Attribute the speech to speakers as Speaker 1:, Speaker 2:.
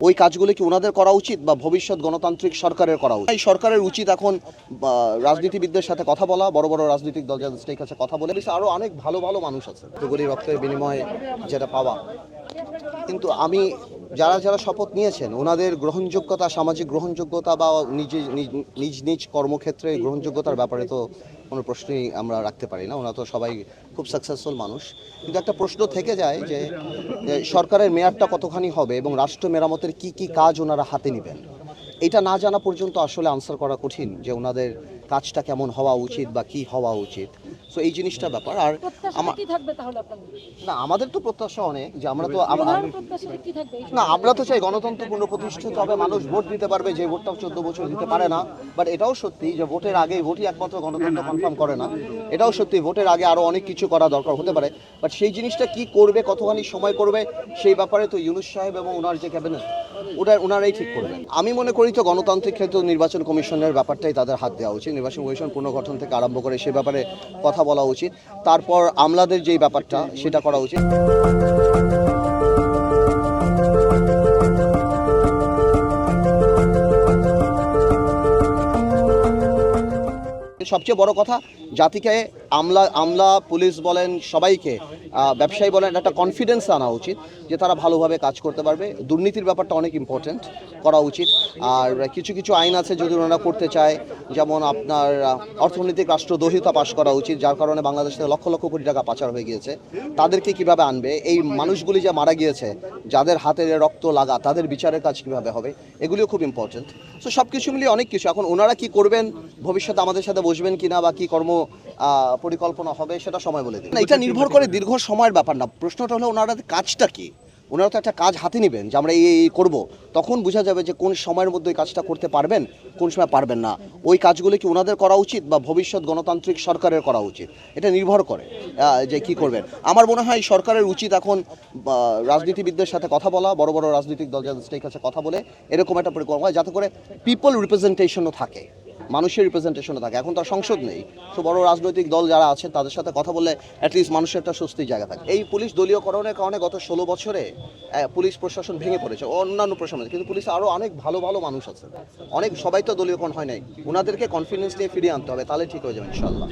Speaker 1: ওই কাজগুলো কি ওনাদের করা উচিত বা ভবিষ্যৎ গণতান্ত্রিক সরকারের করা উচিত? এই সরকারের উচিত এখন রাজনীতিবিদদের সাথে কথা বলা, বড় বড় রাজনৈতিক দল যাদের কাছে কথা বলে। আরো অনেক ভালো ভালো মানুষ আছে এতগুলি রক্তের বিনিময়ে যেটা পাওয়া। কিন্তু আমি যারা যারা শপথ নিয়েছেন ওনাদের গ্রহণযোগ্যতা, সামাজিক গ্রহণযোগ্যতা বা নিজ নিজ কর্মক্ষেত্রে গ্রহণযোগ্যতার ব্যাপারে তো কোনো প্রশ্নই আমরা রাখতে পারি না। ওনারা তো সবাই খুব সাকসেসফুল মানুষ। কিন্তু একটা প্রশ্ন থেকে যায় যে সরকারের মেয়াদটা কতখানি হবে এবং রাষ্ট্র মেরামতের কি কি কাজ ওনারা হাতে নেবেন, এটা না জানা পর্যন্ত আসলে আনসার করা কঠিন যে ওনাদের কাজটা কেমন হওয়া উচিত বা কি হওয়া উচিত। সো এই জিনিসটা ব্যাপার। আর না, আমাদের তো প্রত্যাশা অনেক যে আমরা তো না, আমরা তো চাই গণতন্ত্র পুনঃপ্রতিষ্ঠিত হবে, মানুষ ভোট দিতে পারবে, যে ভোটটাও 14 বছর দিতে পারে না। বাট এটাও সত্যি যে ভোটের আগে ভোটই একমাত্র গণতন্ত্র কনফার্ম করে না। এটাও সত্যি ভোটের আগে আরো অনেক কিছু করা দরকার হতে পারে। বাট সেই জিনিসটা কি করবে, কতখানি সময় করবে, সেই ব্যাপারে তো ইউনূস সাহেব এবং ওনার যে ক্যাবিনেট ওনারাই ঠিক করবেন। আমি মনে করি তো গণতান্ত্রিক ক্ষেত্রে নির্বাচন কমিশনের ব্যাপারটাই তাদের হাত দেওয়া উচিত। নির্বাচন কমিশন পুনর্গঠন থেকে আরম্ভ করে সে ব্যাপারে কথা বলা উচিত। তারপর আমলাদের যেই ব্যাপারটা সেটা করা উচিত। সবচেয়ে বড় কথা, জাতিকে আমলা পুলিশ বলেন, সবাইকে ব্যবসায়ী বলেন, একটা কনফিডেন্স আনা উচিত যে তারা ভালোভাবে কাজ করতে পারবে। দুর্নীতির ব্যাপারটা অনেক ইম্পর্টেন্ট, করা উচিত। আর কিছু কিছু আইন আছে যদি ওনারা করতে চায়, যেমন আপনার অর্থনৈতিক রাষ্ট্রদ্রোহিতা পাশ করা উচিত, যার কারণে বাংলাদেশ থেকে লক্ষ লক্ষ কোটি টাকা পাচার হয়ে গিয়েছে। তাদেরকে কিভাবে আনবে, এই মানুষগুলি যে মারা গিয়েছে যাদের হাতের রক্ত লাগা, তাদের বিচারের কাজ কিভাবে হবে, এগুলিও খুব ইম্পর্টেন্ট। সো সব কিছু মিলিয়ে অনেক কিছু। এখন ওনারা কি করবেন, ভবিষ্যতে আমাদের সাথে বসবেন কিনা বা কি কর্ম পরিকল্পনা হবে সেটা সময় বলে দিন। এটা নির্ভর করে দীর্ঘ সময়ের ব্যাপার না। প্রশ্নটা হলো ওনাদের কাজটা কি। ওনারা তো একটা কাজ হাতে নেবেন যে আমরা এই করব, তখন বোঝা যাবে যে কোন সময়ের মধ্যে ওই কাজটা করতে পারবেন, কোন সময় পারবেন না। ওই কাজগুলো কি ওনাদের করা উচিত বা ভবিষ্যৎ গণতান্ত্রিক সরকারের করা উচিত, এটা নির্ভর করে যে কি করবেন। আমার মনে হয় সরকারের উচিত এখন রাজনীতিবিদদের সাথে কথা বলা, বড় বড় রাজনৈতিক দল যাদের কাছে কথা বলে এরকম একটা পরিকল্পনা, যাতে করে পিপল রিপ্রেজেন্টেশনও থাকে, মানুষের রিপ্রেজেন্টেশনও থাকে। এখন তার সংসদ নেই, তো বড় রাজনৈতিক দল যারা আছে তাদের সাথে কথা বললে অ্যাটলিস্ট মানুষের একটা স্বস্তির জায়গা থাকে। এই পুলিশ দলীয়করণের কারণে গত 16 বছরে পুলিশ প্রশাসন ভেঙে পড়েছে, অন্যান্য প্রশাসন। কিন্তু পুলিশে আরও অনেক ভালো ভালো মানুষ আছে, অনেক, সবাই তো দলীয়করণ হয় নাই। ওনাদেরকে কনফিডেন্স নিয়ে ফিরিয়ে আনতে হবে, তাহলে ঠিক হয়ে যাবে ইনশাল্লাহ।